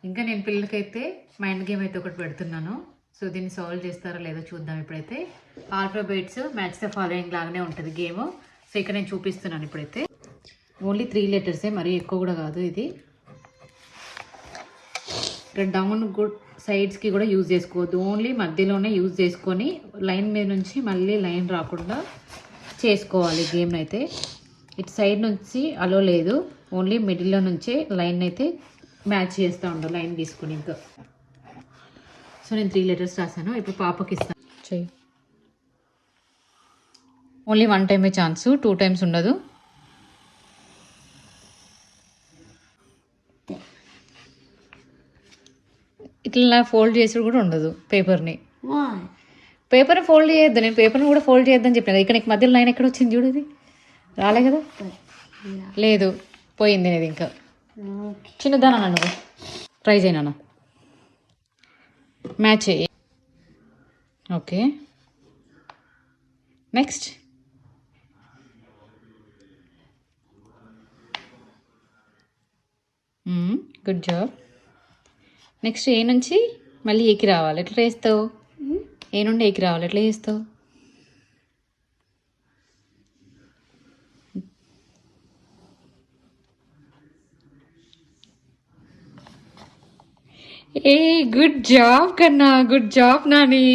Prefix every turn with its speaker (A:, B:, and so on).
A: ఇంకా నేను పిల్లలకైతే మైండ్ గేమ్ అయితే ఒకటి పెడుతున్నాను. సో దీన్ని సాల్వ్ చేస్తారో లేదో చూద్దాం. ఇప్పుడైతే ఆల్ఫాబెట్స్ మ్యాచ్ ద ఫాలోయింగ్ లాగానే ఉంటుంది గేమ్. సో ఇక్కడ నేను చూపిస్తున్నాను. ఇప్పుడైతే ఓన్లీ 3 లెటర్సే, మరీ ఎక్కువ కూడా కాదు. ఇది ఇక్కడ డౌన్ సైడ్స్కి కూడా యూజ్ చేసుకోవద్దు, ఓన్లీ మధ్యలోనే యూజ్ చేసుకొని లైన్ మీద నుంచి మళ్ళీ లైన్ రాకుండా చేసుకోవాలి గేమ్ అయితే. ఇటు సైడ్ నుంచి అలో లేదు, ఓన్లీ మిడిల్లో నుంచే లైన్ అయితే మ్యాచ్ చేస్తూ ఉండాలి లైన్ తీసుకుని. ఇంకా సో నేను 3 లెటర్స్ రాశాను. ఇప్పుడు పాపకి ఇస్తాను. చెయ్యి. ఓన్లీ 1 టైమే ఛాన్సు, 2 టైమ్స్ ఉండదు. ఇట్లా ఫోల్డ్ చేసి కూడా ఉండదు పేపర్ని. పేపర్ని ఫోల్డ్ చేయొద్దు, నేను పేపర్ని కూడా ఫోల్డ్ చేయొద్దని చెప్పిన. ఇక్కడ నీకు మధ్యలో లైన్ ఎక్కడ వచ్చింది చూడు, ఇది రాలే కదా. లేదు, పోయింది అనేది. ఇంకా చిన్నదానా నువ్వు ట్రై చేయనా, మ్యాచ్ చేయి. Okay, next. Good job. Next A నుంచి మళ్ళీ ఏకి రావాలి. ఎట్లా వేస్తావు? ఏ నుండి ఏకి రావాలి, ఎట్లా చేస్తావు? ఏ గుడ్ జాబ్ కన్నా, గుడ్ జాబ్ నాని.